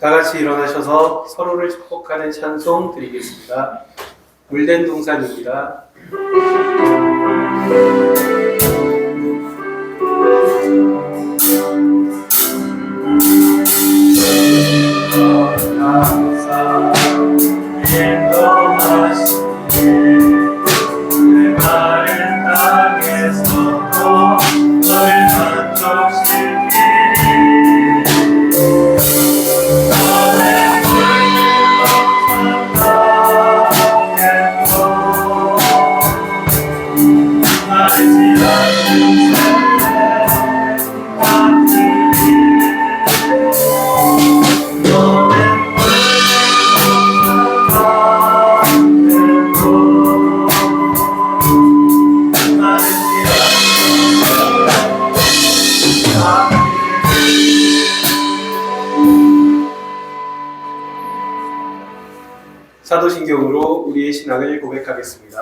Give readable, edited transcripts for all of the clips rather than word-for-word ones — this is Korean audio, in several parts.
다 같이 일어나셔서 서로를 축복하는 찬송 드리겠습니다. 물된 동산입니다. 사도신경으로 우리의 신앙을 고백하겠습니다.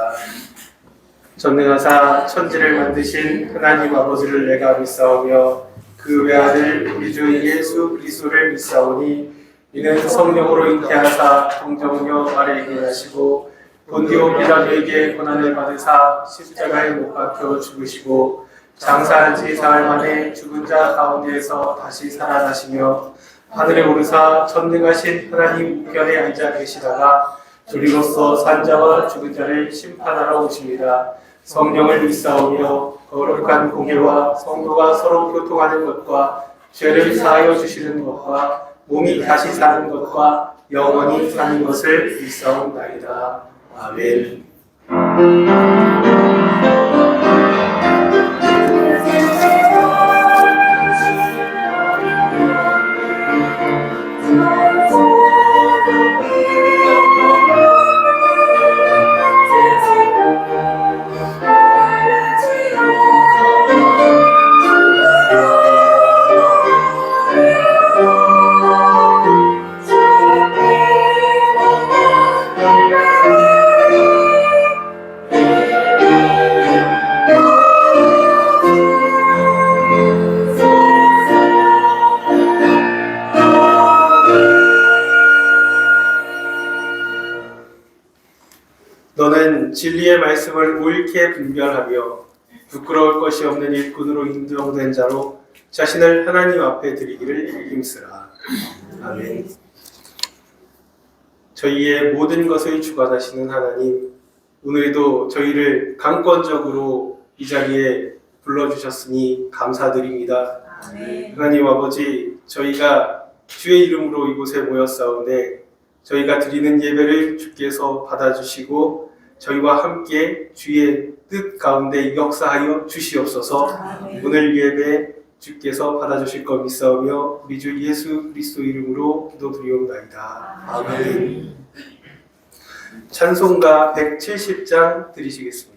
전능하사 천지를 만드신 하나님 아버지를 내가 믿사오며 그 외아들 우리 주 예수 그리스도를 믿사오니 이는 성령으로 잉태하사 동정녀 아래에 하시고 본디오 빌라도에게 고난을 받으사 십자가에 못 박혀 죽으시고 장사한 지 사흘 만에 죽은 자 가운데에서 다시 살아나시며 하늘에 오르사 전능하신 하나님 우편에 앉아 계시다가 주리로서 산자와 죽은 자를 심판하러 오십니다. 성령을 믿사오며 거룩한 공예와 성도가 서로 교통하는 것과 죄를 사하여 주시는 것과 몸이 다시 사는 것과 영원히 사는 것을 믿사옵나이다. 아멘. 너는 진리의 말씀을 옳게 분별하며 부끄러울 것이 없는 일꾼으로 인정된 자로 자신을 하나님 앞에 드리기를 힘쓰라. 아멘. 저희의 모든 것을 주관하시는 하나님, 오늘도 저희를 강권적으로 이 자리에 불러주셨으니 감사드립니다. 아멘. 하나님 아버지, 저희가 주의 이름으로 이곳에 모였사온데 저희가 드리는 예배를 주께서 받아주시고 저희와 함께 주의 뜻 가운데 역사하여 주시옵소서. 아멘. 오늘 예배 주께서 받아주실 것 믿사오며 우리 주 예수 그리스도 이름으로 기도드리옵나이다. 아멘. 찬송가 170장 드리시겠습니다.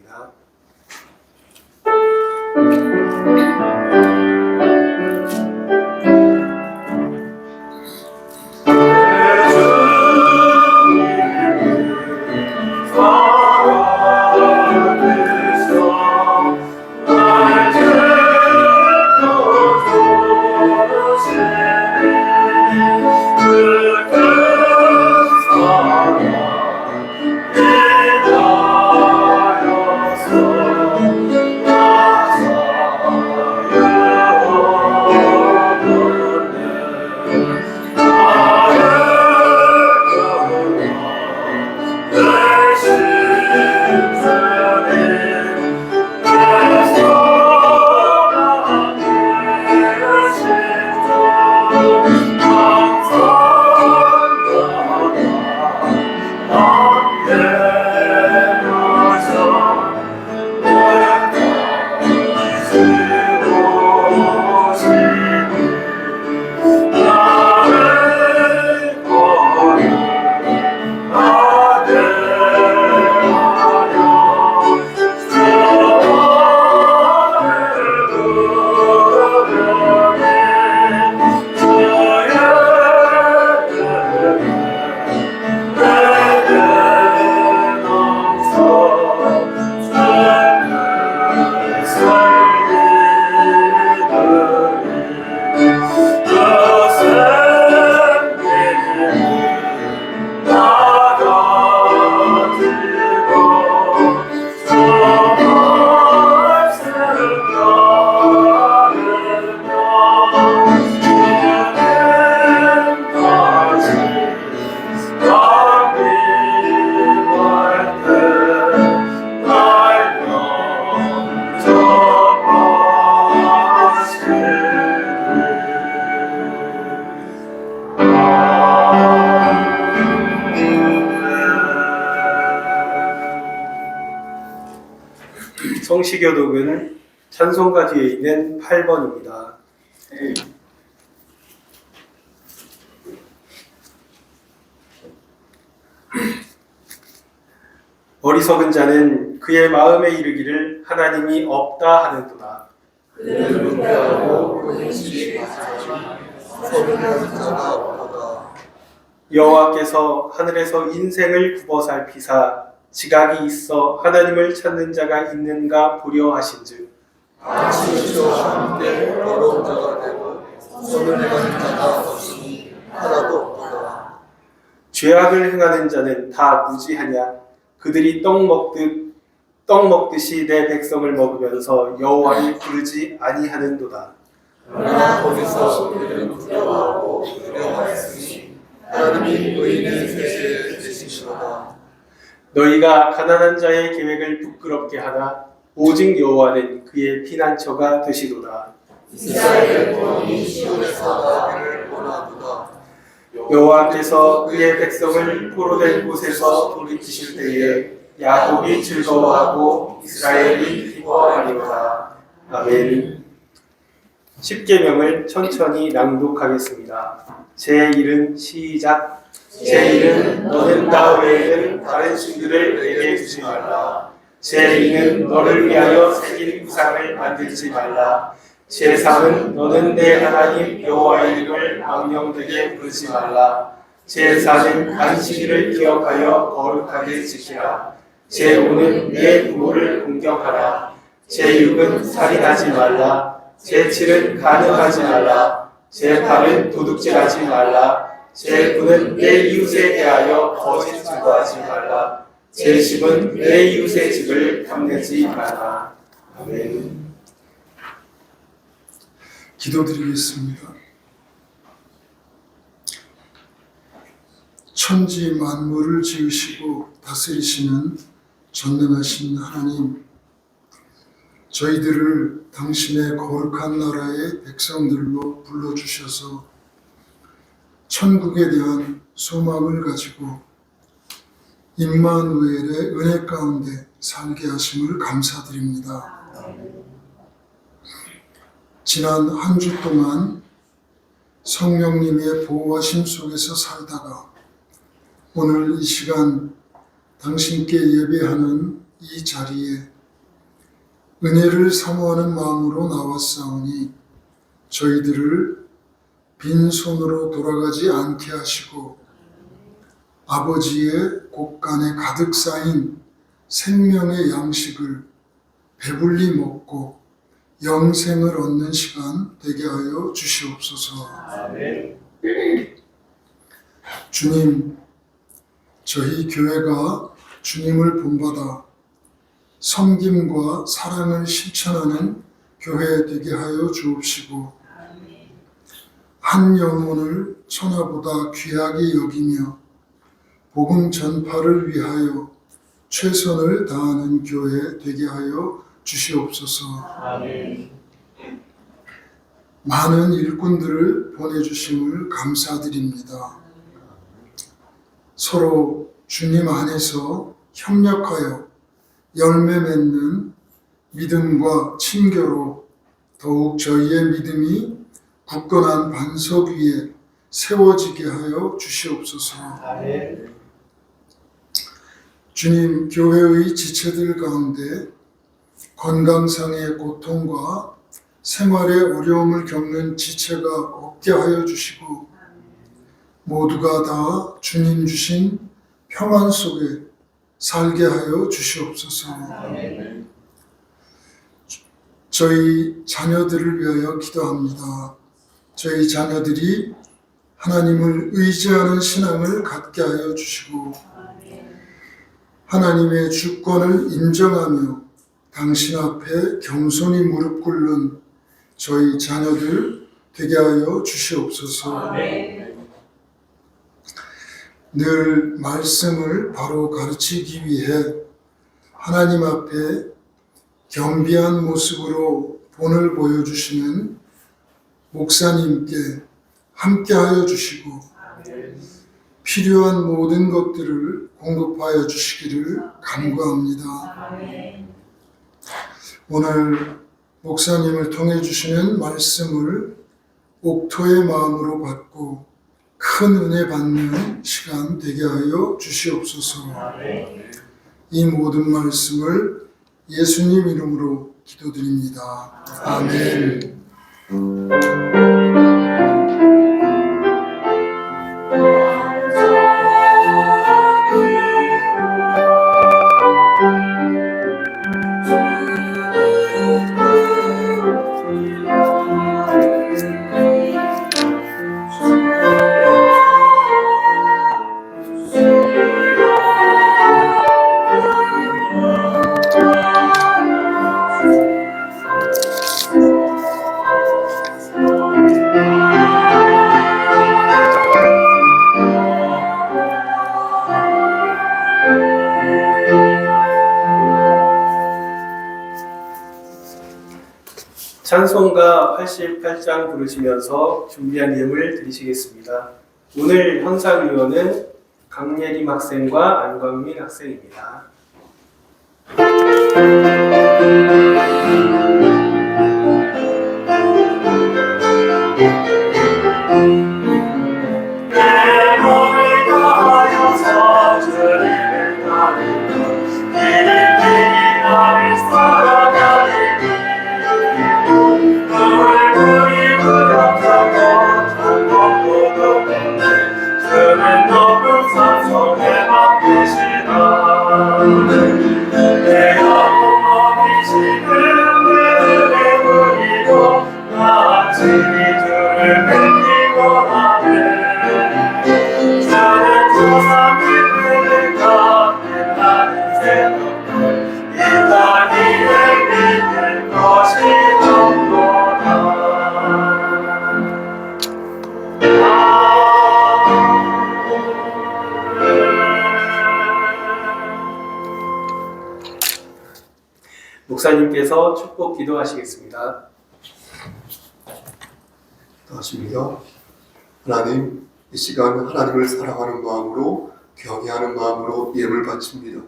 성시교독은 찬송가 뒤에 있는 8번입니다. 어리석은 자는 그의 마음에 이르기를 하나님이 없다 하는도다. 그는 은폐하고 그는 지식하지만 선행하는 자가 없도다. 여호와께서 하늘에서 인생을 굽어 살피사 지각이 있어 하나님을 찾는 자가 있는가 보려 하신즉 같이 저하는데 어려운 자가 되고 선행하는 자가 없으니 하나도 없도다. 죄악을 행하는 자는 다 무지하냐? 그들이 떡 먹듯이 내 백성을 먹으면서 여호와를 부르지 아니하는도다. 그러나 거기서 그들은 두려워하고 두려워하였으니 하나님이 의인의 셋을 되시시도다. 너희가 가난한 자의 계획을 부끄럽게 하나 오직 여호와는 그의 피난처가 되시도다. 이스라엘 왕이 시온에서 나기를 원하도다. 여호와께서 그의 백성을 포로된 곳에서 돌이키실 때에 야곱이 즐거워하고 이스라엘이 기뻐하리로다. 아멘. 십계명을 천천히 낭독하겠습니다. 제1은 시작. 제1은 너는 나 외에는 다른 신들을 내게 주지 말라. 제2는 너를 위하여 새긴 우상을 만들지 말라. 제3은 너는 내 하나님 여호와의 이름을 망령되게 부르지 말라. 제4는 안식일을 기억하여 거룩하게 지키라. 제5는 내 부모를 공경하라. 제6은 살인하지 말라. 제7은 간음하지 말라. 제8은 도둑질하지 말라. 제9는 내 이웃에 대하여 거짓 증거하지 말라. 제10은 내 이웃의 집을 탐내지 마라. 아멘. 기도드리겠습니다. 천지 만물을 지으시고 다스리시는 전능하신 하나님, 저희들을 당신의 거룩한 나라의 백성들로 불러주셔서 천국에 대한 소망을 가지고 임마누엘의 은혜 가운데 살게 하심을 감사드립니다. 지난 한 주 동안 성령님의 보호하심 속에서 살다가 오늘 이 시간 당신께 예배하는 이 자리에 은혜를 사모하는 마음으로 나왔사오니 저희들을 빈손으로 돌아가지 않게 하시고 아버지의 곳간에 가득 쌓인 생명의 양식을 배불리 먹고 영생을 얻는 시간 되게 하여 주시옵소서. 아멘. 주님, 저희 교회가 주님을 본받아 섬김과 사랑을 실천하는 교회 되게 하여 주옵시고 한 영혼을 천하보다 귀하게 여기며 복음 전파를 위하여 최선을 다하는 교회 되게 하여 주시옵소서. 아멘. 많은 일꾼들을 보내주심을 감사드립니다. 서로 주님 안에서 협력하여 열매 맺는 믿음과 친교로 더욱 저희의 믿음이 굳건한 반석 위에 세워지게 하여 주시옵소서. 아멘. 주님, 교회의 지체들 가운데 건강상의 고통과 생활의 어려움을 겪는 지체가 없게 하여 주시고 모두가 다 주님 주신 평안 속에 살게 하여 주시옵소서. 아멘. 저희 자녀들을 위하여 기도합니다. 저희 자녀들이 하나님을 의지하는 신앙을 갖게 하여 주시고 하나님의 주권을 인정하며 당신 앞에 겸손히 무릎 꿇는 저희 자녀들 되게 하여 주시옵소서. 아멘. 늘 말씀을 바로 가르치기 위해 하나님 앞에 겸비한 모습으로 본을 보여주시는 목사님께 함께하여 주시고 필요한 모든 것들을 공급하여 주시기를 간구합니다. 오늘 목사님을 통해 주시는 말씀을 옥토의 마음으로 받고 큰 은혜 받는 시간 되게 하여 주시옵소서. 이 모든 말씀을 예수님 이름으로 기도드립니다. 아멘. 찬송가 88장 부르시면서 준비한 예물 드리시겠습니다. 오늘 현상위원은 강예림 학생과 안광민 학생입니다. 목사님께서 축복 기도하시겠습니다. 기도하십니다. 하나님, 이 시간 하나님을 사랑하는 마음으로 경외하는 마음으로 예물 바칩니다.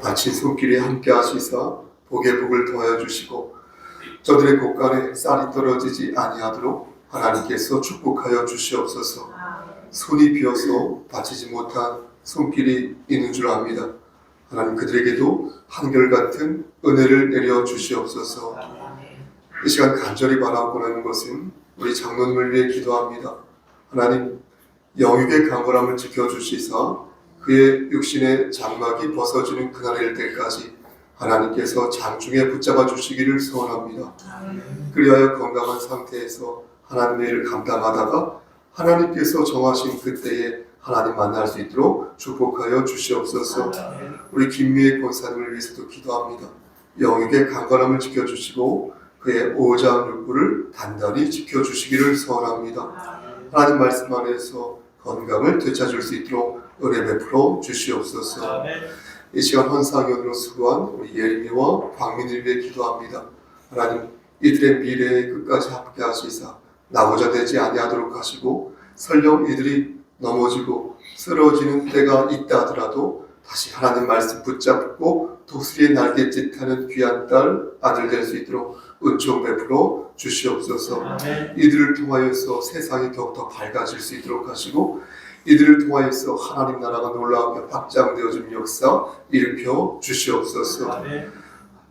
바친 손길에 함께 하시사 복의 복을 더하여 주시고 저들의 곳간에 쌀이 떨어지지 아니하도록 하나님께서 축복하여 주시옵소서. 손이 비어서 바치지 못한 손길이 있는 줄 압니다. 하나님, 그들에게도 한결같은 은혜를 내려 주시옵소서. 이 시간 간절히 바라고 하는 것은 우리 장로님을 위해 기도합니다. 하나님, 영육의 강건함을 지켜주시사 그의 육신의 장막이 벗어지는 그날일 때까지 하나님께서 장중에 붙잡아 주시기를 소원합니다. 그리하여 건강한 상태에서 하나님의 일을 감당하다가 하나님께서 정하신 그때에 하나님 만날 수 있도록 축복하여 주시옵소서. 우리 김미애 권사님을 위해서도 기도합니다. 영육의 강건함을 지켜주시고 그의 오장 육구를 단단히 지켜주시기를 소원합니다. 하나님 말씀 안에서 건강을 되찾을 수 있도록 은혜 베풀어 주시옵소서. 이 시간 헌상연으로 수고한 우리 예림이와 광민을 위해 기도합니다. 하나님, 이들의 미래에 끝까지 함께 하시사 나고자 되지 아니하도록 하시고 설령 이들이 넘어지고 쓰러지는 때가 있다 하더라도 다시 하나님 말씀 붙잡고 독수리의 날갯짓하는 귀한 딸, 아들 될 수 있도록 은총 베풀어 주시옵소서. 이들을 통하여서 세상이 더욱더 밝아질 수 있도록 하시고 이들을 통하여서 하나님 나라가 놀라우며 확장되어지는 역사 일으켜 주시옵소서.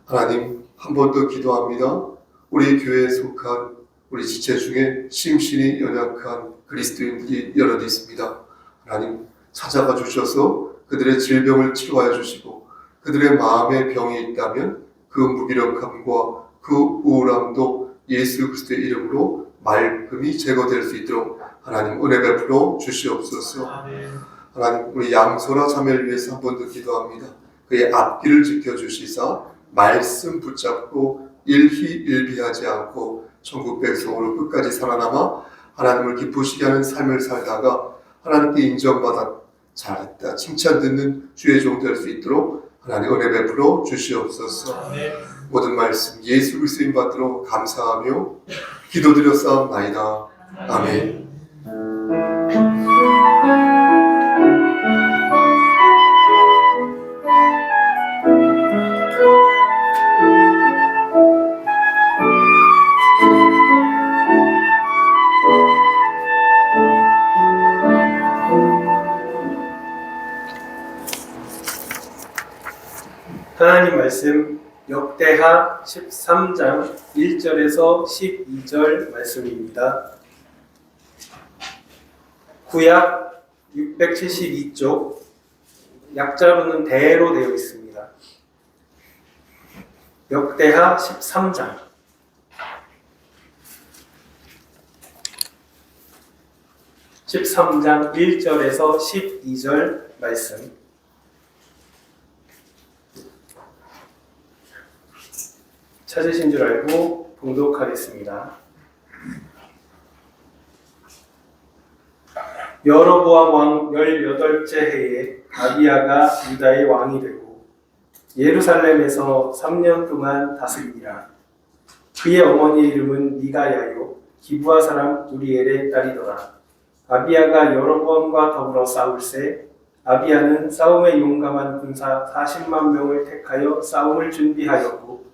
하나님, 한 번 더 기도합니다. 우리 교회에 속한 우리 지체 중에 심신이 연약한 그리스도인들이 여럿 있습니다. 하나님, 찾아가 주셔서 그들의 질병을 치료하여 주시고 그들의 마음에 병이 있다면 그 무기력함과 그 우울함도 예수 그리스도의 이름으로 말끔히 제거될 수 있도록 하나님 은혜 베풀어 주시옵소서. 하나님, 우리 양소라 자매를 위해서 한 번 더 기도합니다. 그의 앞길을 지켜주시사 말씀 붙잡고 일희일비하지 않고 천국 백성으로 끝까지 살아남아 하나님을 기쁘시게 하는 삶을 살다가 하나님께 인정받아 잘했다 칭찬 듣는 주의 종 될 수 있도록 하나님 은혜 베풀어 주시옵소서. 모든 말씀 예수 그리스도인 받들어 감사하며 기도드렸사옵나이다. 아멘. 하나님 말씀 역대하 13장 1절에서 12절 말씀입니다. 구약 672쪽, 약자로는 대로 되어 있습니다. 역대하 13장 1절에서 12절 말씀. 찾으신 줄 알고 봉독하겠습니다. 여로보암 왕 18째 해에 아비야가 유다의 왕이 되고 예루살렘에서 3년 동안 다스리니라. 그의 어머니의 이름은 미가야요 기브아 사람 우리엘의 딸이더라. 아비야가 여로보암과 더불어 싸울세 아비야는 싸움에 용감한 군사 40만 명을 택하여 싸움을 준비하였고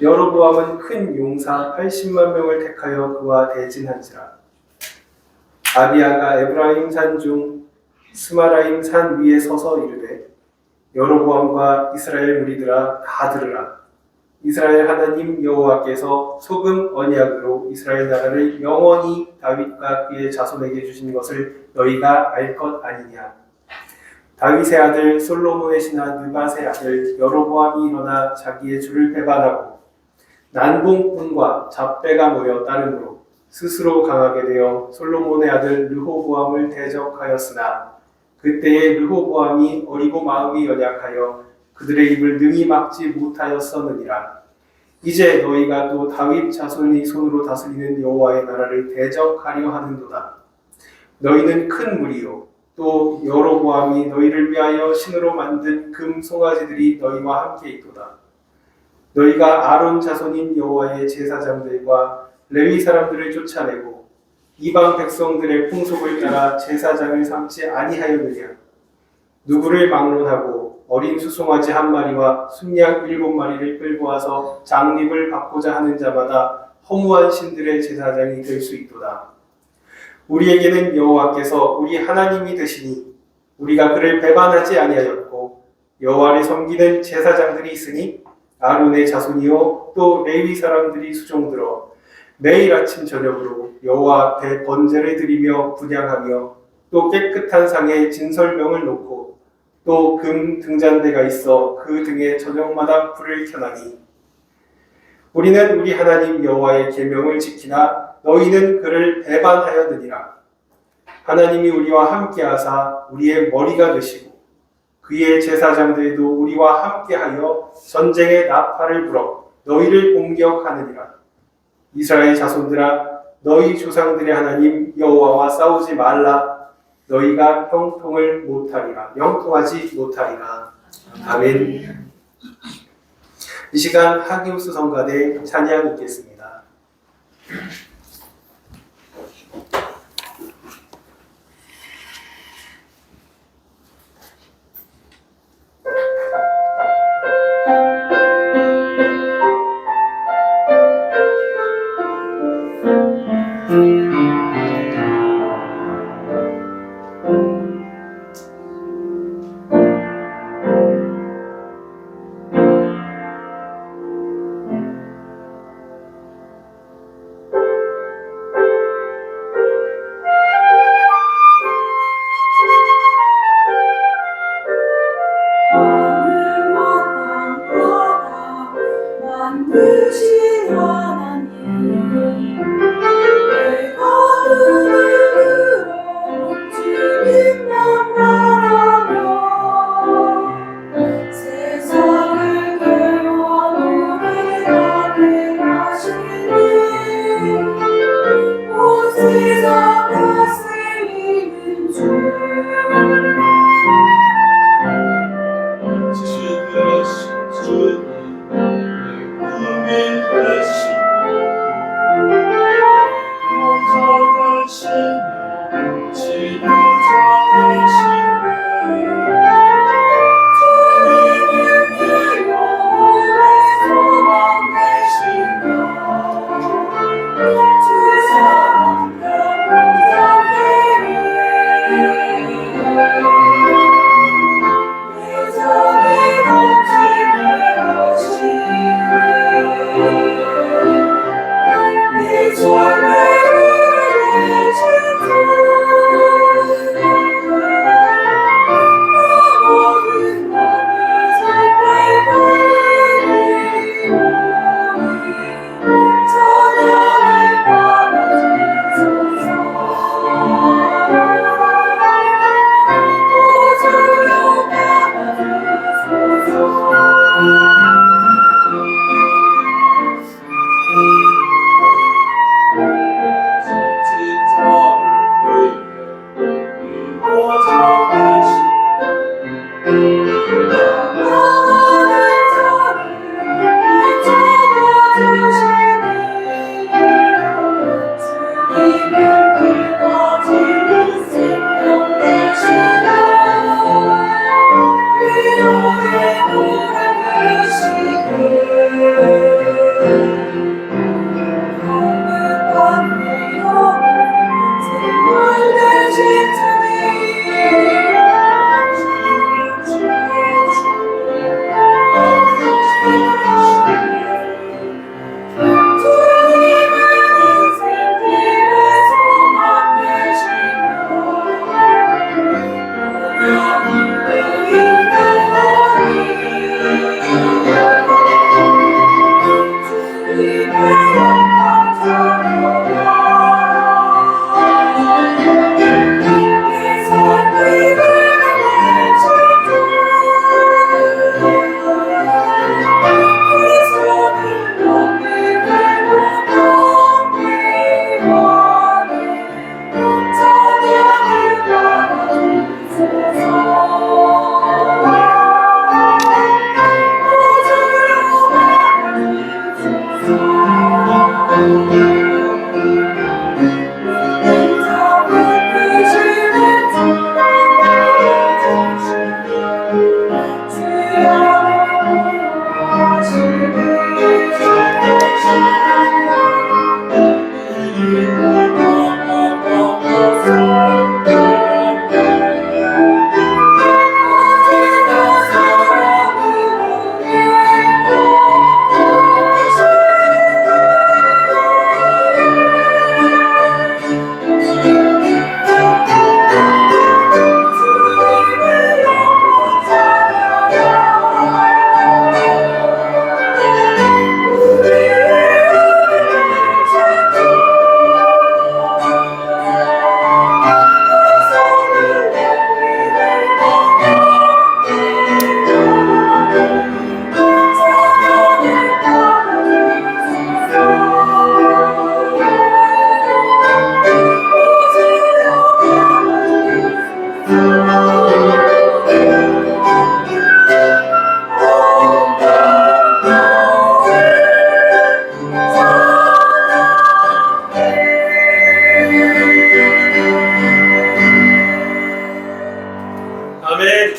여로보암은 큰 용사 80만 명을 택하여 그와 대진한지라. 아비야가 에브라임 산 중 스마라임 산 위에 서서 이르되 여로보암과 이스라엘 무리들아 다 들으라. 이스라엘 하나님 여호와께서 소금 언약으로 이스라엘 나라를 영원히 다윗과 그의 자손에게 주신 것을 너희가 알 것 아니냐. 다윗의 아들 솔로몬의 신하 느밧의 아들 여로보암이 일어나 자기의 주를 배반하고 난봉꾼과 잡배가 모여 따르므로 스스로 강하게 되어 솔로몬의 아들 르호보암을 대적하였으나 그때에 르호보암이 어리고 마음이 연약하여 그들의 입을 능히 막지 못하였었느니라. 이제 너희가 또 다윗 자손이 손으로 다스리는 여호와의 나라를 대적하려 하는도다. 너희는 큰 무리요 또 여로보암이 너희를 위하여 신으로 만든 금 송아지들이 너희와 함께 있도다. 너희가 아론 자손인 여호와의 제사장들과 레위 사람들을 쫓아내고 이방 백성들의 풍속을 따라 제사장을 삼지 아니하였느냐. 누구를 막론하고 어린 수송아지 1마리와 순양 7마리를 끌고 와서 장립을 받고자 하는 자마다 허무한 신들의 제사장이 될 수 있도다. 우리에게는 여호와께서 우리 하나님이 되시니 우리가 그를 배반하지 아니하였고 여호와를 섬기는 제사장들이 있으니 아론의 자손이요 또 레위 사람들이 수종들어 매일 아침 저녁으로 여호와 앞에 번제를 드리며 분향하며 또 깨끗한 상에 진설병을 놓고 또 금 등잔대가 있어 그 등에 저녁마다 불을 켜나니 우리는 우리 하나님 여호와의 계명을 지키나 너희는 그를 배반하였느니라. 하나님이 우리와 함께하사 우리의 머리가 되시고 그의 제사장들도 우리와 함께하여 전쟁의 나팔을 불어 너희를 공격하느니라. 이스라엘 자손들아 너희 조상들의 하나님 여호와와 싸우지 말라. 너희가 영통하지 못하리라. 아멘. 이 시간 하기우스 성가대 찬양 읽겠습니다. 내 전에 넘치는 아멘.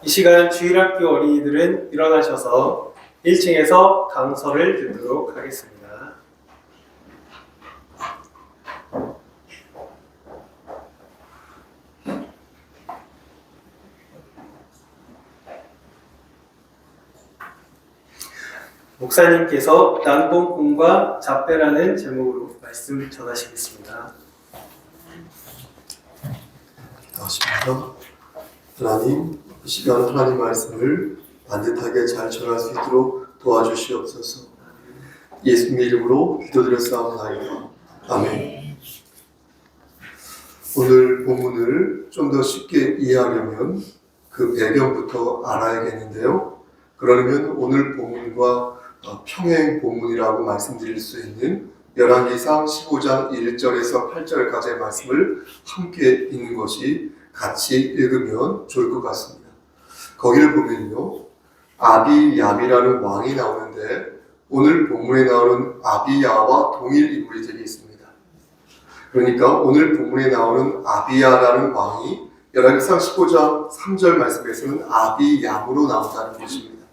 이 시간 주일학교 어린이들은 일어나셔서 1층에서 강서를 듣도록 하겠습니다. 목사님께서 난동 꿈과 잡배라는 제목으로 말씀 전하시겠습니다. 기도하십니다. 하나님, 이 시간 하나님 말씀을 반듯하게 잘 전할 수 있도록 도와주시옵소서. 예수님의 이름으로 기도드렸사옵나이다. 아멘. 오늘 본문을 좀 더 쉽게 이해하려면 그 배경부터 알아야겠는데요. 그러려면 오늘 본문과 평행 본문이라고 말씀드릴 수 있는 열왕기상 15장 1절에서 8절까지의 말씀을 함께 읽는 것이 같이 읽으면 좋을 것 같습니다. 거기를 보면요, 아비야이라는 왕이 나오는데 오늘 본문에 나오는 아비야와 동일 인물이 되어 있습니다. 그러니까 오늘 본문에 나오는 아비야라는 왕이 열왕기상 15장 3절 말씀에서는 아비얌으로 나온다는 것입니다.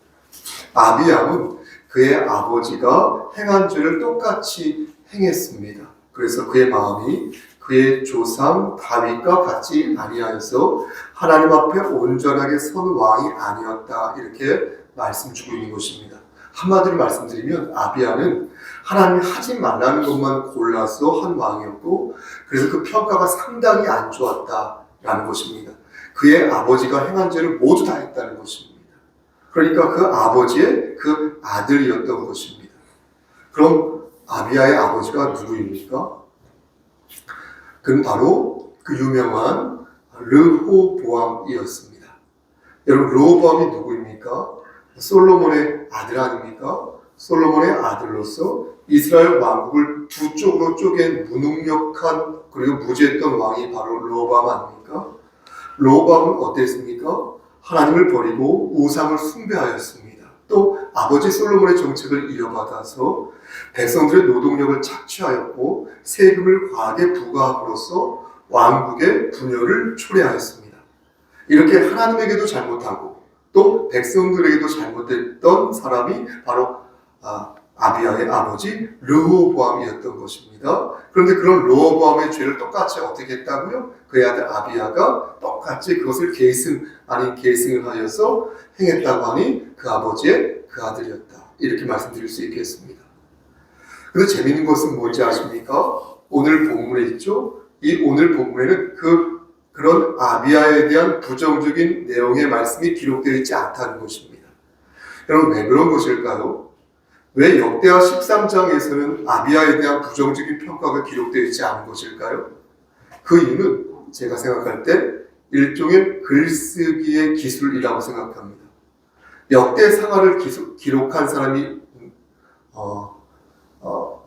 아비얌은 그의 아버지가 행한 죄를 똑같이 행했습니다. 그래서 그의 마음이 그의 조상 다윗과 같이 아니하여서 하나님 앞에 온전하게 선 왕이 아니었다, 이렇게 말씀 주고 있는 것입니다. 한마디로 말씀드리면 아비야는 하나님이 하지 말라는 것만 골라서 한 왕이었고, 그래서 그 평가가 상당히 안 좋았다라는 것입니다. 그의 아버지가 행한 죄를 모두 다 했다는 것입니다. 그러니까 그 아버지의 그 아들이었던 것입니다. 그럼 아비야의 아버지가 누구입니까? 그는 바로 그 유명한 르호보암이었습니다. 여러분, 르호보암이 누구입니까? 솔로몬의 아들 아닙니까? 솔로몬의 아들로서 이스라엘 왕국을 두 쪽으로 쪼갠 무능력한 그리고 무지했던 왕이 바로 르호보암 아닙니까? 르호보암은 어땠습니까? 하나님을 버리고 우상을 숭배하였습니다. 또 아버지 솔로몬의 정책을 이어받아서 백성들의 노동력을 착취하였고 세금을 과하게 부과함으로써 왕국의 분열을 초래하였습니다. 이렇게 하나님에게도 잘못하고 또 백성들에게도 잘못했던 사람이 바로 아비야의 아버지 르호보암이었던 것입니다. 그런데 그런 르호보암의 죄를 똑같이 어떻게 했다고요? 그의 아들 아비야가 똑같이 그것을 계승 아닌 계승을 하여서 행했다고 하니 그 아버지의 그 아들이었다, 이렇게 말씀드릴 수 있겠습니다. 그런데 재미있는 것은 뭔지 아십니까? 오늘 본문에 있죠? 이 오늘 본문에는 그런 아비야에 대한 부정적인 내용의 말씀이 기록되어 있지 않다는 것입니다. 여러분, 왜 그런 것일까요? 왜 역대하 13장에서는 아비야에 대한 부정적인 평가가 기록되어 있지 않은 것일까요? 그 이유는 제가 생각할 때 일종의 글쓰기의 기술이라고 생각합니다. 역대상하를 기록한 사람이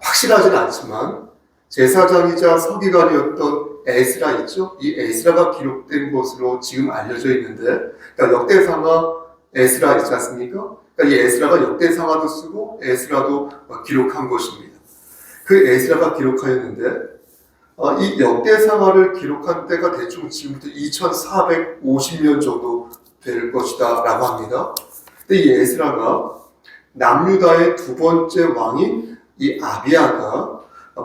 확실하진 않지만 제사장이자 서기관이었던 에스라 있죠? 이 에스라가 기록된 것으로 지금 알려져 있는데, 그러니까 역대상하 에스라 있지 않습니까? 그러니까 이 에스라가 역대상하도 쓰고 에스라도 기록한 것입니다. 그 에스라가 기록하였는데 이 역대상하를 기록한 때가 대충 지금부터 2450년 정도 될 것이다 라고 합니다. 근데 이 에스라가 남유다의 두 번째 왕인 이 아비야가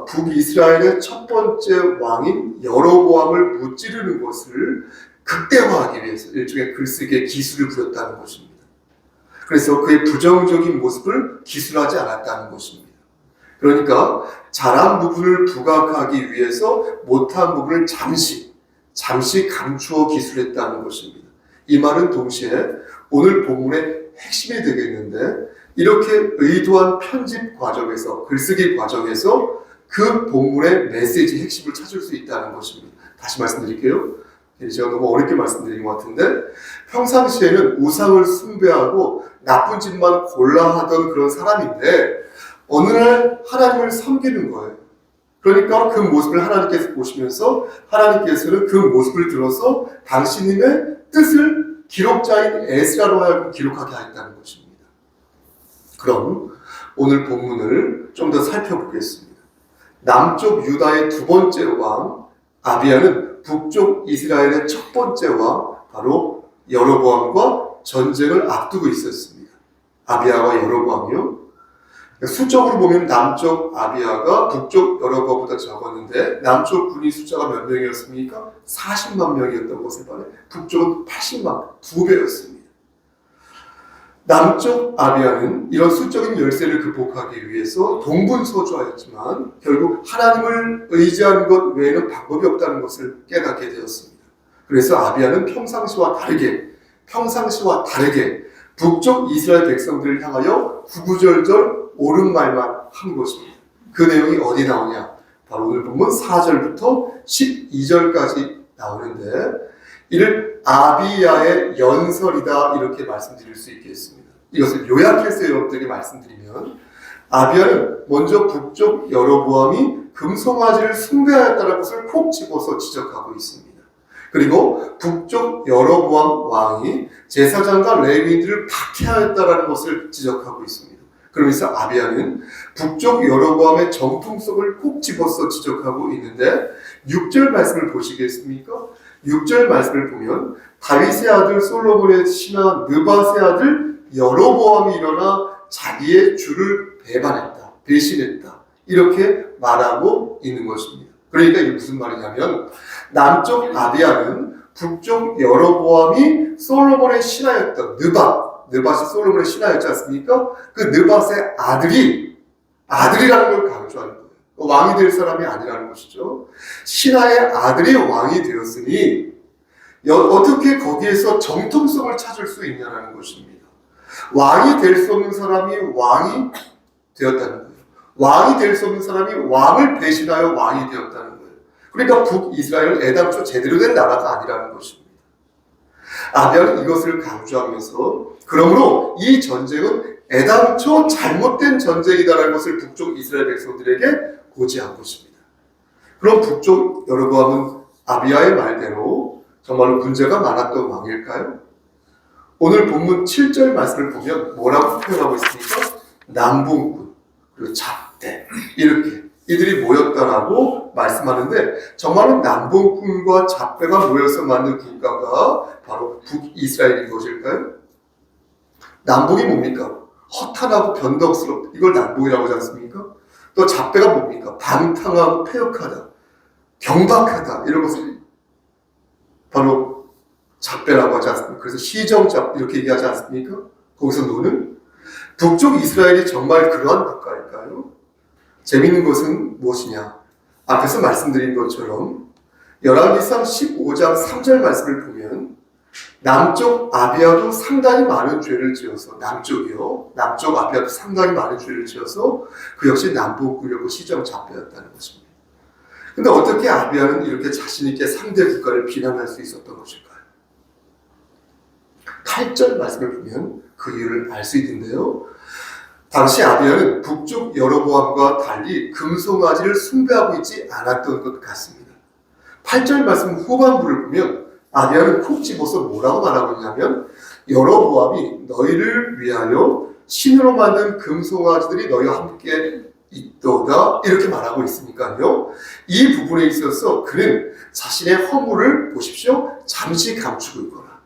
북이스라엘의 첫 번째 왕인 여로보암을 무찌르는 것을 극대화하기 위해서 일종의 글쓰기에 기술을 부렸다는 것입니다. 그래서 그의 부정적인 모습을 기술하지 않았다는 것입니다. 그러니까 잘한 부분을 부각하기 위해서 못한 부분을 잠시 감추어 기술했다는 것입니다. 이 말은 동시에 오늘 본문의 핵심이 되겠는데, 이렇게 의도한 편집 과정에서, 글쓰기 과정에서 그 본문의 메시지 핵심을 찾을 수 있다는 것입니다. 다시 말씀드릴게요. 제가 너무 어렵게 말씀드린 것 같은데, 평상시에는 우상을 숭배하고 나쁜 짓만 골라 하던 그런 사람인데 어느 날 하나님을 섬기는 거예요. 그러니까 그 모습을 하나님께서 보시면서 하나님께서는 그 모습을 들어서 당신님의 뜻을 기록자인 에스라로 하여금 기록하게 하였다는 것입니다. 그럼 오늘 본문을 좀 더 살펴보겠습니다. 남쪽 유다의 두 번째 왕 아비야는 북쪽 이스라엘의 첫 번째 왕 바로 여로보암과 전쟁을 앞두고 있었습니다. 아비야와 여로보암이요. 수적으로 보면 남쪽 아비야가 북쪽 여로보암보다 적었는데 남쪽 군인 숫자가 몇 명이었습니까? 40만 명이었던 것에 반해 북쪽은 80만, 2배였습니다. 남쪽 아비야는 이런 수적인 열세를 극복하기 위해서 동분서주하였지만 결국 하나님을 의지하는 것 외에는 방법이 없다는 것을 깨닫게 되었습니다. 그래서 아비야는 평상시와 다르게 북쪽 이스라엘 백성들을 향하여 구구절절 옳은 말만 한 것입니다. 그 내용이 어디 나오냐? 바로 오늘 보면 4절부터 12절까지 나오는데, 이를 아비야의 연설이다 이렇게 말씀드릴 수 있겠습니다. 이것을 요약해서 여러분들에게 말씀드리면, 아비야는 먼저 북쪽 여로보암이 금송아지를 숭배하였다는 것을 콕 집어서 지적하고 있습니다. 그리고 북쪽 여로보암 왕이 제사장과 레위인들을 박해하였다는 것을 지적하고 있습니다. 그러면서 아비야는 북쪽 여로보암의 정통성을 콕 집어서 지적하고 있는데, 6절 말씀을 보시겠습니까? 6절 말씀을 보면 다윗의 아들 솔로몬의 신하 느밧의 아들 여로보암이 일어나 자기의 주를 배신했다 이렇게 말하고 있는 것입니다. 그러니까 이게 무슨 말이냐면, 남쪽 아비야는 북쪽 여로보암이 솔로몬의 신하였던 느밧이 솔로몬의 신하였지 않습니까? 그 느밧의 아들이라는 걸 강조하는 거예요. 왕이 될 사람이 아니라는 것이죠. 신하의 아들이 왕이 되었으니 어떻게 거기에서 정통성을 찾을 수 있냐는 것입니다. 왕이 될 수 없는 사람이 왕이 되었다는 거예요. 왕이 될 수 없는 사람이 왕을 배신하여 왕이 되었다는 거예요. 그러니까 북이스라엘은 애당초 제대로 된 나라가 아니라는 것입니다. 아비야는 이것을 강조하면서, 그러므로 이 전쟁은 애당초 잘못된 전쟁이다라는 것을 북쪽 이스라엘 백성들에게 고지한 것입니다. 그럼 북쪽 여로보암은 아비야의 말대로 정말로 문제가 많았던 왕일까요? 오늘 본문 7절 말씀을 보면 뭐라고 표현하고 있습니까? 남봉꾼, 그리고 잡대, 이렇게 이들이 모였다라고 말씀하는데, 정말로 남봉꾼과 잡대가 모여서 만든 국가가 바로 북이스라엘인 것일까요? 남봉이 뭡니까? 허탄하고 변덕스럽다, 이걸 남봉이라고 하지 않습니까? 또 잡대가 뭡니까? 방탕하고 폐역하다, 경박하다, 이런 것을 바로 잡대라고 하지 않습니까? 그래서 시정잡 이렇게 얘기하지 않습니까? 거기서 노는 북쪽 이스라엘이 정말 그러한 국가일까요? 재밌는 것은 무엇이냐? 앞에서 말씀드린 것처럼 열왕기상 15장 3절 말씀을 보면 남쪽 아비야도 상당히 많은 죄를 지어서, 남쪽 아비야도 상당히 많은 죄를 지어서 그 역시 남봉꾼이었고 시정잡대였다는 것입니다. 근데 어떻게 아비야는 이렇게 자신 있게 상대 국가를 비난할 수 있었던 것일까요? 8절 말씀을 보면 그 이유를 알 수 있는데요. 당시 아비야는 북쪽 여로보암과 달리 금송아지를 숭배하고 있지 않았던 것 같습니다. 8절 말씀 후반부를 보면 아비야는 콕 집어서 뭐라고 말하고 있냐면, 여로보암이 너희를 위하여 신으로 만든 금송아지들이 너희와 함께 있도다 이렇게 말하고 있으니까요. 이 부분에 있어서 그는 자신의 허물을 보십시오, 잠시 감추고 있거나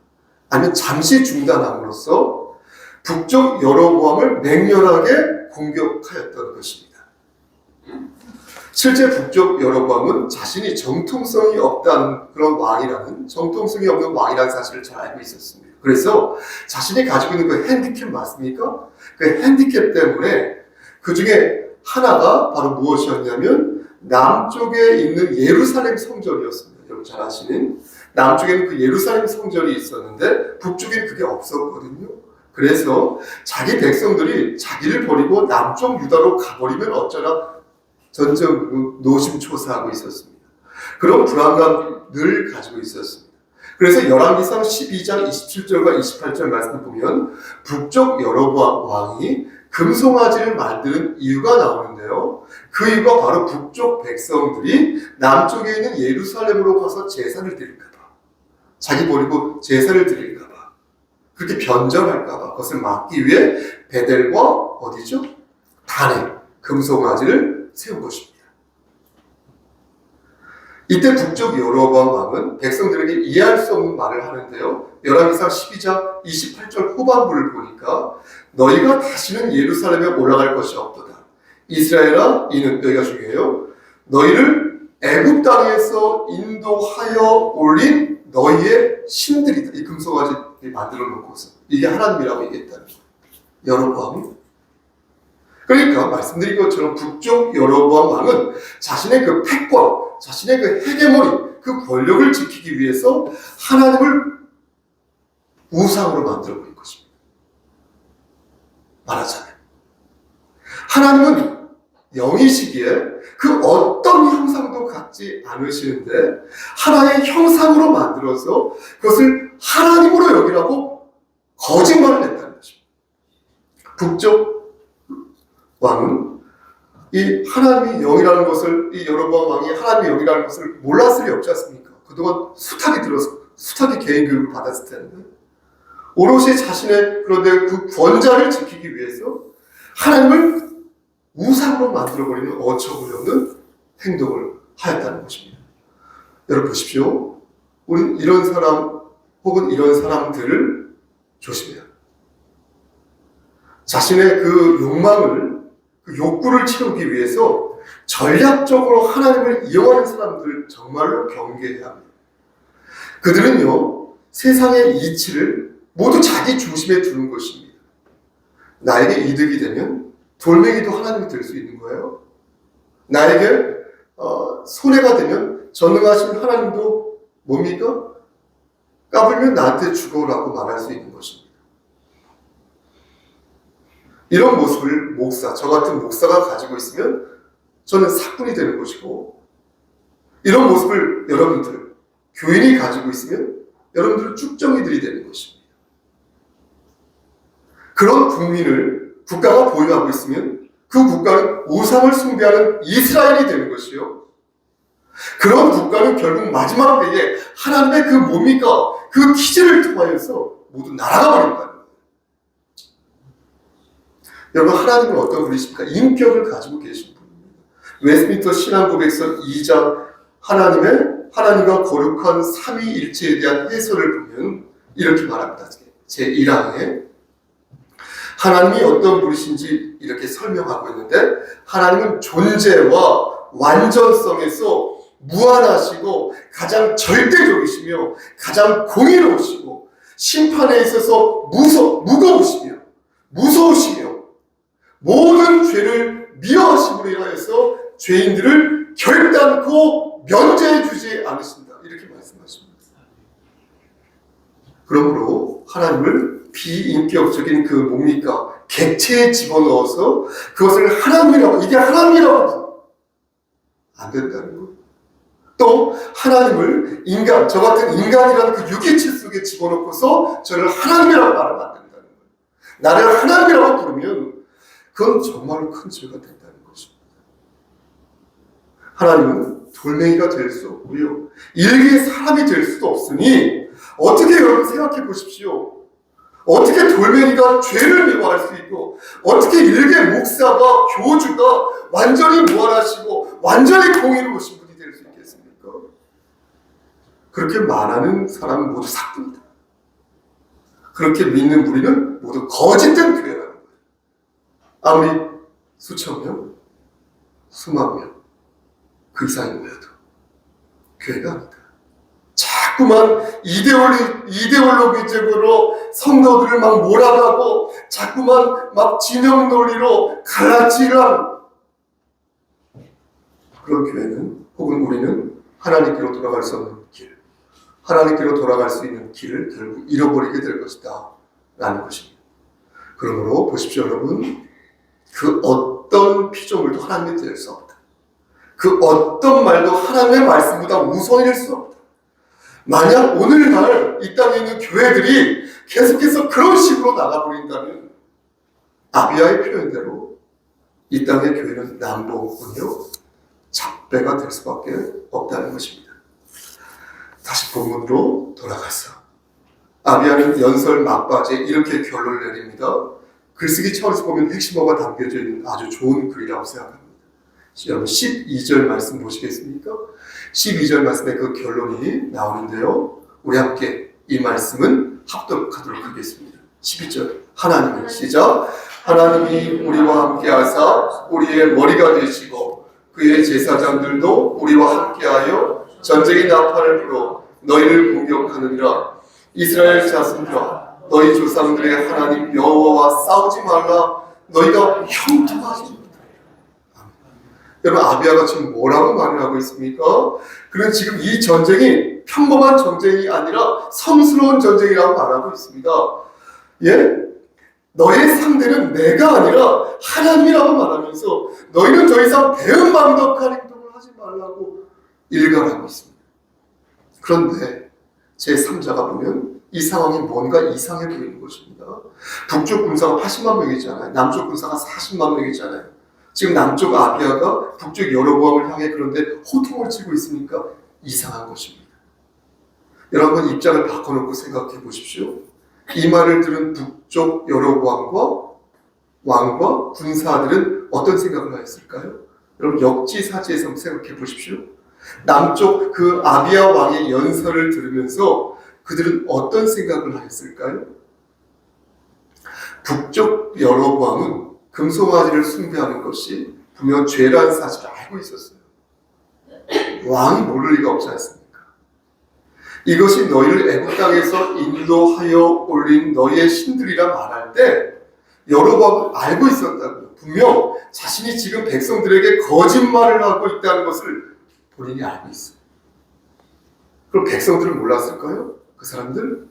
아니면 잠시 중단함으로써 북쪽 여로보암을 맹렬하게 공격하였던 것입니다. 실제 북쪽 여로보암은 자신이 정통성이 없다는 그런 왕이라는, 정통성이 없는 왕이라는 사실을 잘 알고 있었습니다. 그래서 자신이 가지고 있는 그 핸디캡 맞습니까? 그 핸디캡 때문에 그 중에 하나가 바로 무엇이었냐면 남쪽에 있는 예루살렘 성전이었습니다. 여러분 잘 아시는 남쪽에는 그 예루살렘 성전이 있었는데 북쪽엔 그게 없었거든요. 그래서 자기 백성들이 자기를 버리고 남쪽 유다로 가버리면 어쩌나 전전 노심초사하고 있었습니다. 그런 불안감 늘 가지고 있었습니다. 그래서 열왕기상 12장 27절과 28절 말씀을 보면 북쪽 여로보암 왕이 금송아지를 만드는 이유가 나오는데요. 그 이유가 바로 북쪽 백성들이 남쪽에 있는 예루살렘으로 가서 제사를 드릴까봐, 자기 버리고 제사를 드릴까봐, 그렇게 변절할까봐 그것을 막기 위해 베델과 어디죠? 단에 금송아지를 세운 것입니다. 이때 북쪽 여로보암 왕은 백성들에게 이해할 수 없는 말을 하는데요. 열왕기상 12장 28절 후반부를 보니까 너희가 다시는 예루살렘에 올라갈 것이 없도다. 이스라엘아, 이는 너희가 중요해요. 너희를 애굽 땅에서 인도하여 올린 너희의 신들이다. 이 금송아지 만들어 놓고서 이게 하나님이라고 얘기했다는 거예요. 여로보암이. 그러니까 말씀드린 것처럼 북쪽 여로보암 왕은 자신의 그 패권, 자신의 그 헤게모니, 그 권력을 지키기 위해서 하나님을 우상으로 만들어버린 것입니다. 말하자면 하나님은 영이시기에 그 어떤 형상도 갖지 않으시는데 하나의 형상으로 만들어서 그것을 하나님으로 여기라고 거짓말을 했다는 것입니다. 북쪽 왕은 이 하나님이 영이라는 것을, 이 여로보암 왕이 하나님의 영이라는 것을 몰랐을 리 없지 않습니까? 그동안 숱하게 개인 교육을 받았을 텐데 오롯이 자신의 그런데 그 권자를 지키기 위해서 하나님을 우상으로 만들어버리는 어처구니 없는 행동을 하였다는 것입니다. 여러분 보십시오. 우리는 이런 사람 혹은 이런 사람들을 조심해야 합니다. 자신의 그 욕망을, 그 욕구를 채우기 위해서 전략적으로 하나님을 이용하는 사람들을 정말로 경계해야 합니다. 그들은요, 세상의 이치를 모두 자기 중심에 두는 것입니다. 나에게 이득이 되면 돌멩이도 하나님이 될 수 있는 거예요. 나에게 손해가 되면 전능하신 하나님도 뭡니까? 까불면 나한테 죽어라고 말할 수 있는 것입니다. 이런 모습을 저 같은 목사가 가지고 있으면 저는 사꾼이 되는 것이고, 이런 모습을 여러분들, 교인이 가지고 있으면 여러분들은 쭉정이들이 되는 것입니다. 그런 국민을 국가가 보유하고 있으면 그 국가는 우상을 숭배하는 이스라엘이 되는 것이요. 그런 국가는 결국 마지막 때에 하나님의 그 뭡니까? 그 기제를 통하여서 모두 날아가 버린다는 거예요. 여러분, 하나님은 어떤 분이십니까? 인격을 가지고 계신 분입니다. 웨스트민스터 신앙고백서 2장 하나님과 거룩한 삼위일체에 대한 해설을 보면 이렇게 말합니다. 제1항에 하나님이 어떤 분이신지 이렇게 설명하고 있는데, 하나님은 존재와 완전성에서 무한하시고 가장 절대적이시며 가장 공의로우시고 심판에 있어서 무서우시며 모든 죄를 미워하심으로 인하여서 죄인들을 결단코 면제해 주지 않으신다. 이렇게 말씀하십니다. 그러므로 하나님을 비인격적인 그 뭡니까? 객체에 집어넣어서 그것을 하나님이라고, 이게 하나님이라고 안 된다는 거예요. 또 하나님을 저 같은 인간이라는 그 유기체 속에 집어넣고서 저를 하나님이라고 말하면 안 된다는 거예요. 나를 하나님이라고 부르면 그건 정말로 큰 죄가 된다는 것입니다. 하나님은 돌멩이가 될 수 없고요, 일개의 사람이 될 수도 없으니 어떻게 여러분 생각해 보십시오. 어떻게 돌멩이가 죄를 미워할 수 있고, 어떻게 일개 목사가, 교주가 완전히 무한하시고 완전히 공의로우신 분이 될 수 있겠습니까? 그렇게 말하는 사람은 모두 사꾼이다. 그렇게 믿는 무리는 모두 거짓된 교회라는 거예요. 아무리 수천 명, 수만 명, 그 이상이 모여도 교회가 아니다. 자꾸만 이데올로기적으로 성도들을 막 몰아가고 자꾸만 막 진영 논리로 갈라치는 그런 교회는, 혹은 우리는 하나님께로 돌아갈 수 없는 길, 하나님께로 돌아갈 수 있는 길을 결국 잃어버리게 될 것이다 라는 것입니다. 그러므로 보십시오 여러분, 그 어떤 피조물도 하나님이 될 수 없다. 그 어떤 말도 하나님의 말씀보다 우선일 수 없다. 만약 오늘날 이 땅에 있는 교회들이 계속해서 그런 식으로 나가버린다면 아비야의 표현대로 이 땅의 교회는 남보군요 잡배가 될 수밖에 없다는 것입니다. 다시 본문으로 돌아가서 아비야는 연설 막바지에 이렇게 결론을 내립니다. 글쓰기 차원에서 보면 핵심어가 담겨져 있는 아주 좋은 글이라고 생각합니다. 여러분 12절 말씀 보시겠습니까? 12절 말씀에 그 결론이 나오는데요. 우리 함께 이 말씀은 합독하도록 하겠습니다. 12절 하나님은 시작. 하나님이 우리와 함께 하사 우리의 머리가 되시고 그의 제사장들도 우리와 함께하여 전쟁의 나팔을 불어 너희를 공격하느니라. 이스라엘 자손들아 너희 조상들의 하나님 여호와와 싸우지 말라. 너희가 형통하지 못하리라. 여러분 아비야가 지금 뭐라고 말을 하고 있습니까? 그는 지금 이 전쟁이 평범한 전쟁이 아니라 성스러운 전쟁이라고 말하고 있습니다. 예? 너의 상대는 내가 아니라 하나님이라고 말하면서 너희는 더 이상 배은망덕한 행동을 하지 말라고 일갈하고 있습니다. 그런데 제3자가 보면 이 상황이 뭔가 이상해 보이는 것입니다. 북쪽 군사가 80만 명이잖아요. 남쪽 군사가 40만 명이잖아요. 지금 남쪽 아비야가 북쪽 여로보암을 향해 그런데 호통을 치고 있으니까 이상한 것입니다. 여러분 입장을 바꿔놓고 생각해 보십시오. 이 말을 들은 북쪽 여로보암과 왕과 군사들은 어떤 생각을 하였을까요? 여러분 역지사지에서 생각해 보십시오. 남쪽 그 아비야 왕의 연설을 들으면서 그들은 어떤 생각을 하였을까요? 북쪽 여로보암은 금송아지를 숭배하는 것이 분명 죄라는 사실을 알고 있었어요. 왕이 모를 리가 없지 않습니까? 이것이 너희를 애굽 땅에서 인도하여 올린 너희의 신들이라 말할 때 여로보암은 알고 있었다고요. 분명 자신이 지금 백성들에게 거짓말을 하고 있다는 것을 본인이 알고 있어요. 그럼 백성들은 몰랐을까요? 그 사람들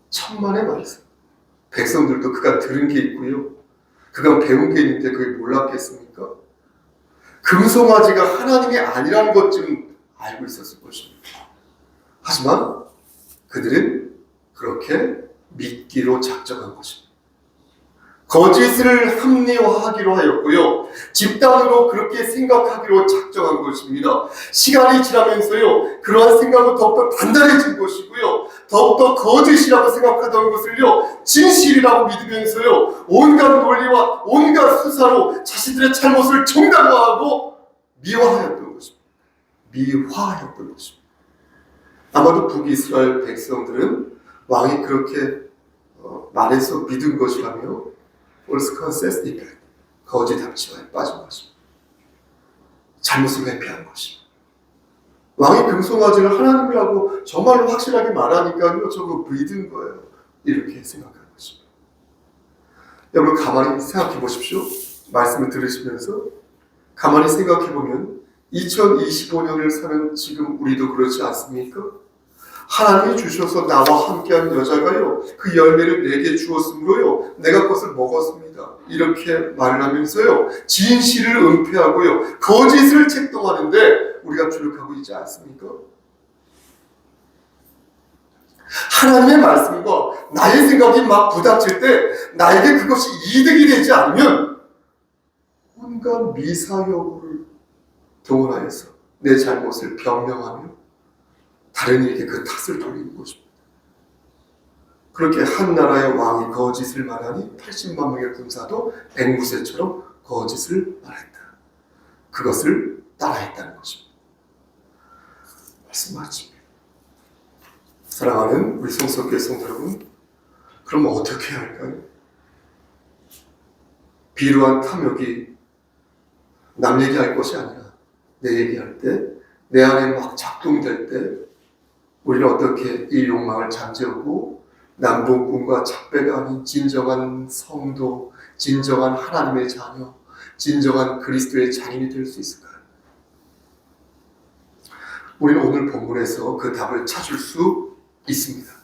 천만의 말씀. 백성들도 그간 들은 게 있고요. 그간 배운 게 있는데 그게 몰랐겠습니까? 금송아지가 하나님이 아니라는 것쯤 알고 있었을 것입니다. 하지만 그들은 그렇게 믿기로 작정한 것입니다. 거짓을 합리화하기로 하였고요. 집단으로 그렇게 생각하기로 작정한 것입니다. 시간이 지나면서요. 그러한 생각은 더욱더 단단해진 것이고요. 더욱더 거짓이라고 생각하던 것을요. 진실이라고 믿으면서요. 온갖 논리와 온갖 수사로 자신들의 잘못을 정당화하고 미화하였던 것입니다. 미화하였던 것입니다. 아마도 북이스라엘 백성들은 왕이 그렇게 말해서 믿은 것이라며 false confess effect, 거짓 합치화에 빠진 것입니다. 잘못을 회피한 것입니다. 왕이 금송아지를 하나님이라고 정말로 확실하게 말하니까요, 저거 믿은 거예요. 이렇게 생각하는 것입니다. 여러분 가만히 생각해 보십시오. 말씀을 들으시면서 가만히 생각해 보면 2025년을 사는 지금 우리도 그렇지 않습니까? 하나님이 주셔서 나와 함께한 여자가요, 그 열매를 내게 주었으므로요, 내가 그것을 먹었습니다. 이렇게 말을 하면서요, 진실을 은폐하고요, 거짓을 책동하는데 우리가 주력하고 있지 않습니까? 하나님의 말씀과 나의 생각이 막 부닥칠 때 나에게 그것이 이득이 되지 않으면 온갖 미사여구를 동원하여서 내 잘못을 변명하며 다른 이에게 그 탓을 돌리는 것입니다. 그렇게 한 나라의 왕이 거짓을 말하니 80만 명의 군사도 앵무새처럼 거짓을 말했다. 그것을 따라했다는 것입니다. 말씀 마칩니다. 사랑하는 우리 성석교회 성도 여러분, 그럼 어떻게 해야 할까요? 비루한 탐욕이 남 얘기할 것이 아니라 내 얘기할 때, 내 안에 막 작동될 때 우리는 어떻게 이 욕망을 잠재우고 남봉꾼과 작배가 아닌 진정한 성도, 진정한 하나님의 자녀, 진정한 그리스도의 장인이 될 수 있을까요? 우리는 오늘 본문에서 그 답을 찾을 수 있습니다.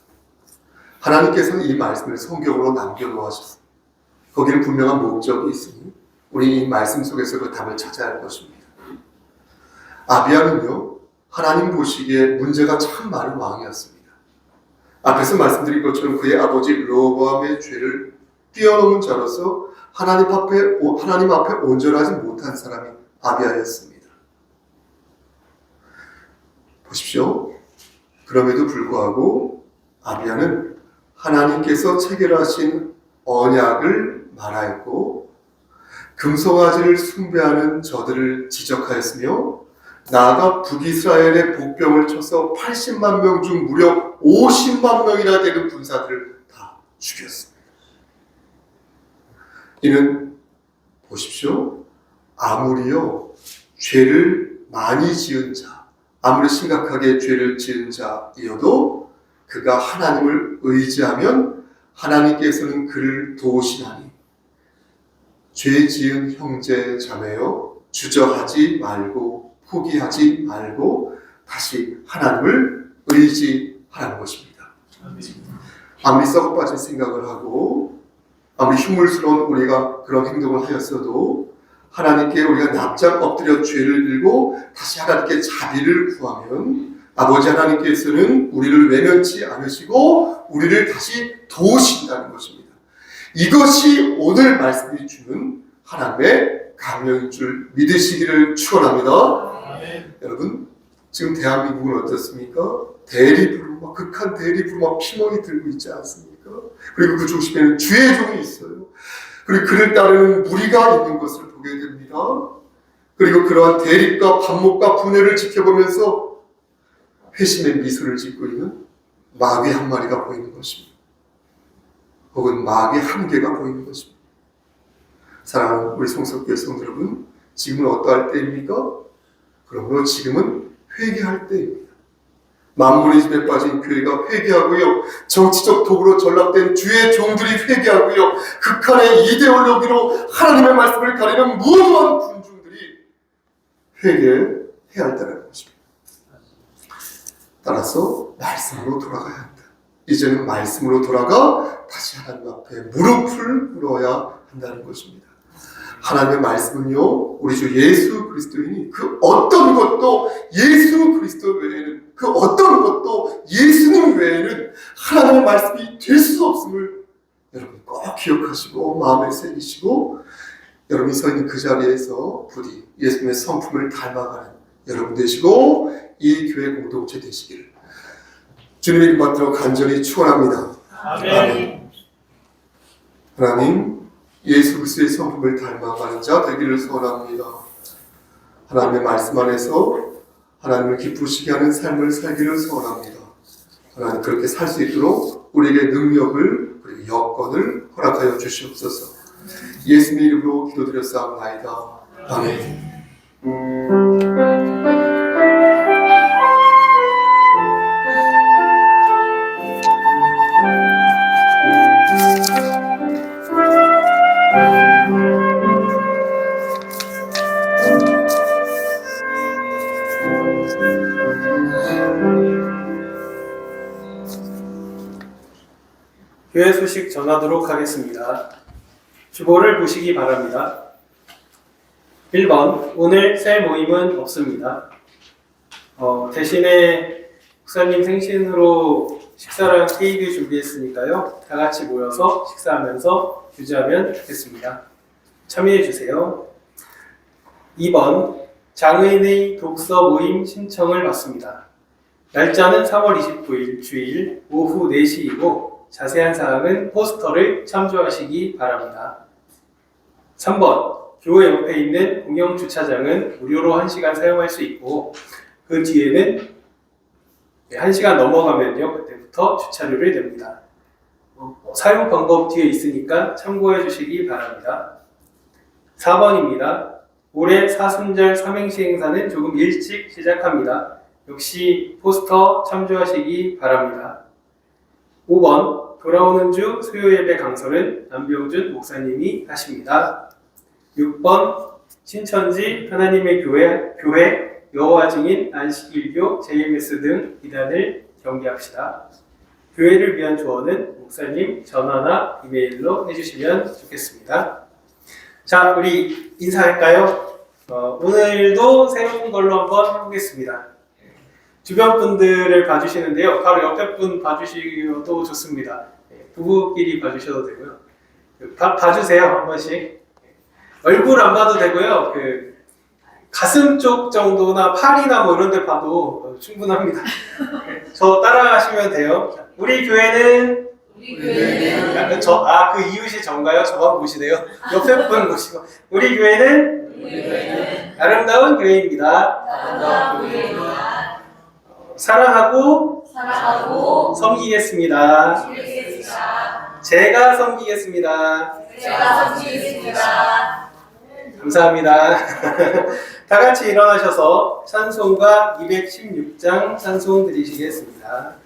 하나님께서는 이 말씀을 성경으로 남겨놓으셨습니다. 거기는 분명한 목적이 있으니 우리 이 말씀 속에서 그 답을 찾아야 할 것입니다. 아비야는요, 하나님 보시기에 문제가 참 많은 왕이었습니다. 앞에서 말씀드린 것처럼 그의 아버지 르호보암의 죄를 뛰어넘은 자로서 하나님 앞에 온전하지 못한 사람이 아비야였습니다. 보십시오. 그럼에도 불구하고 아비야는 하나님께서 체결하신 언약을 말하였고 금송아지를 숭배하는 저들을 지적하였으며 나아가 북이스라엘의 복병을 쳐서 80만 명 중 무려 50만 명이나 되는 군사들을 다 죽였습니다. 이는 보십시오. 아무리요 죄를 많이 지은 자, 아무리 심각하게 죄를 지은 자이어도 그가 하나님을 의지하면 하나님께서는 그를 도우시나니 죄 지은 형제 자매여 주저하지 말고 포기하지 말고 다시 하나님을 의지하라는 것입니다. 아무리 썩어 빠진 생각을 하고 아무리 흉물스러운 우리가 그런 행동을 하였어도 하나님께 우리가 납작 엎드려 죄를 들고 다시 하나님께 자비를 구하면 아버지 하나님께서는 우리를 외면치 않으시고 우리를 다시 도우신다는 것입니다. 이것이 오늘 말씀이 주는 하나님의 강령인 줄 믿으시기를 축원합니다. 여러분, 지금 대한민국은 어떻습니까? 대립으로 극한 대립으로 피멍이 들고 있지 않습니까? 그리고 그 중심에는 주의 종이 있어요. 그리고 그를 따르는 무리가 있는 것을 보게 됩니다. 그리고 그러한 대립과 반목과 분열을 지켜보면서 회심의 미소를 짓고 있는 마귀 한 마리가 보이는 것입니다. 혹은 마귀 한 개가 보이는 것입니다. 사랑하는 우리 성석교회 성도 여러분, 지금은 어떠할 때입니까? 그러므로 지금은 회개할 때입니다. 만물의 집에 빠진 교회가 회개하고요, 정치적 도구로 전락된 주의 종들이 회개하고요, 극한의 이데올로기로 하나님의 말씀을 가리는 무모한 군중들이 회개해야 한다는 것입니다. 따라서 말씀으로 돌아가야 한다. 이제는 말씀으로 돌아가 다시 하나님 앞에 무릎을 꿇어야 한다는 것입니다. 하나님의 말씀은요, 우리 주 예수 그리스도이니 그 어떤 것도 예수 그리스도 외에는, 그 어떤 것도 예수님 외에는 하나님의 말씀이 될 수 없음을 여러분 꼭 기억하시고 마음에 새기시고 여러분이 서 있는 그 자리에서 부디 예수님의 성품을 닮아가는 여러분 되시고 이 교회 공동체 되시기를 주님의 이름 받들어 간절히 축원합니다. 아멘. 하나님, 예수 그리스도의 성품을 닮아가는 자 되기를 소원합니다. 하나님의 말씀 안에서 하나님을 기쁘시게 하는 삶을 살기를 소원합니다. 하나님, 그렇게 살 수 있도록 우리에게 능력을 그리고 여건을 허락하여 주시옵소서. 예수님의 이름으로 기도드렸사옵나이다. 아멘. 교회 소식 전하도록 하겠습니다. 주보를 보시기 바랍니다. 1번, 오늘 새 모임은 없습니다. 대신에 목사님 생신으로 식사랑 케이크 준비했으니까요. 다 같이 모여서 식사하면서 유지하면 좋겠습니다. 참여해주세요. 2번, 장애인의 독서 모임 신청을 받습니다. 날짜는 3월 29일 주일 오후 4시이고 자세한 사항은 포스터를 참조하시기 바랍니다. 3번, 교회 옆에 있는 공영 주차장은 무료로 1시간 사용할 수 있고 그 뒤에는 1시간 넘어가면요, 그때부터 주차료를 냅니다. 사용 방법 뒤에 있으니까 참고해 주시기 바랍니다. 4번입니다. 올해 사순절 삼행시 행사는 조금 일찍 시작합니다. 역시 포스터 참조하시기 바랍니다. 5번 돌아오는 주 수요예배 강설은 남병준 목사님이 하십니다. 6번 신천지 하나님의 교회 여호와 증인 안식일교 JMS 등 이단을 경계합시다. 교회를 위한 조언은 목사님 전화나 이메일로 해주시면 좋겠습니다. 자, 우리 인사할까요? 오늘도 새로운 걸로 한번 해보겠습니다. 주변 분들을 봐주시는데요. 바로 옆에 분 봐주셔도 좋습니다. 부부끼리 봐주셔도 되고요. 봐주세요, 한 번씩. 얼굴 안 봐도 되고요. 가슴 쪽 정도나 팔이나 뭐 이런 데 봐도 충분합니다. 저 따라하시면 돼요. 우리 교회는 그 이웃이 전가요? 저만 보시네요. 옆에 분 보시고. 우리 교회는 아름다운 교회입니다. 사랑하고 섬기겠습니다. 제가 섬기겠습니다. 감사합니다. 다 같이 일어나셔서 찬송가 216장 찬송 드리시겠습니다.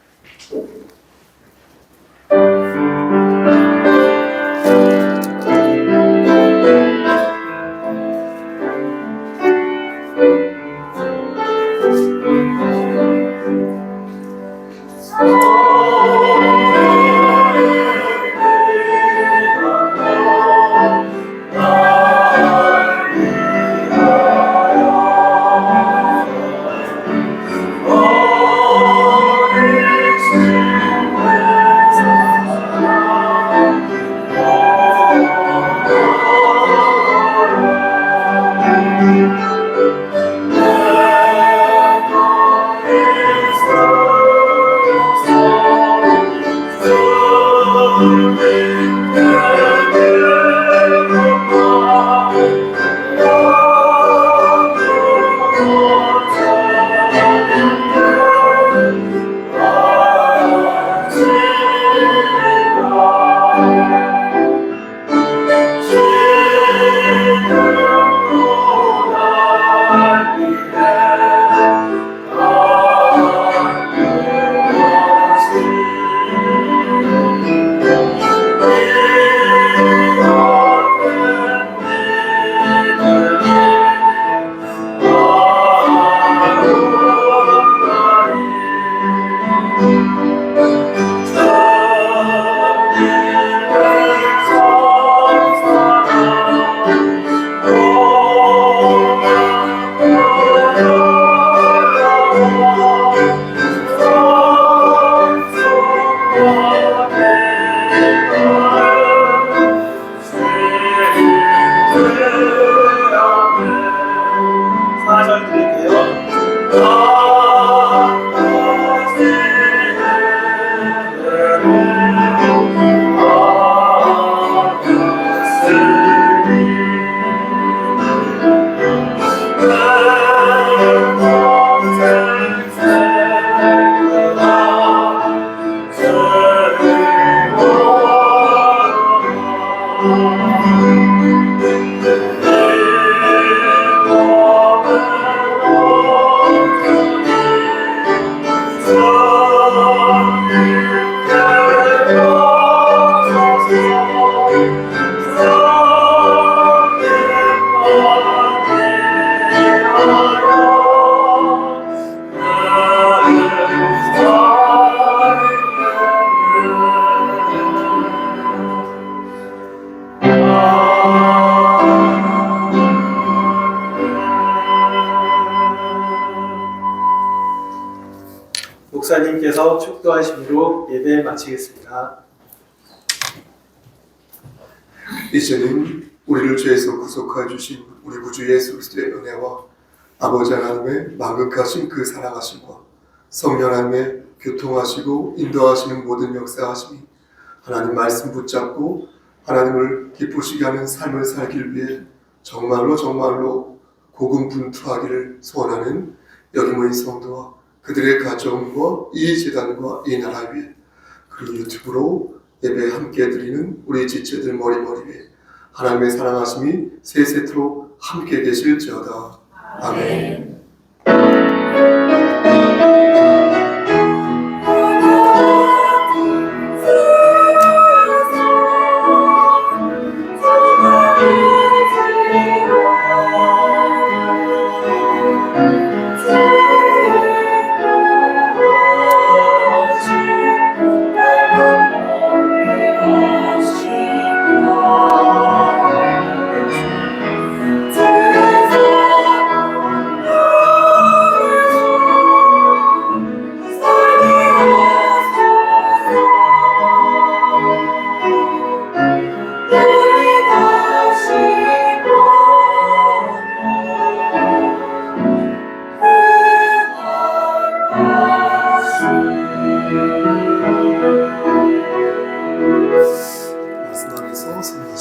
목사님께서 축도하심으로 예배 마치겠습니다. 이제는 우리를 죄에서 구속하여 주신 우리 구주 예수 그리스도의 은혜와 아버지 하나님의 만극하신 그 사랑하심과 성령 하나님의 교통하시고 인도하시는 모든 역사하심이 하나님 말씀 붙잡고 하나님을 기쁘시게 하는 삶을 살기 위해 정말로 고군분투하기를 소원하는 여기 모인 성도와 그들의 가정과 이 재단과 이 나라 위에 그리고 유튜브로 예배 함께 드리는 우리 지체들 머리머리 위에 하나님의 사랑하심이 세세토록 함께 계실지어다. 아멘. 말씀 안에서 승리하시기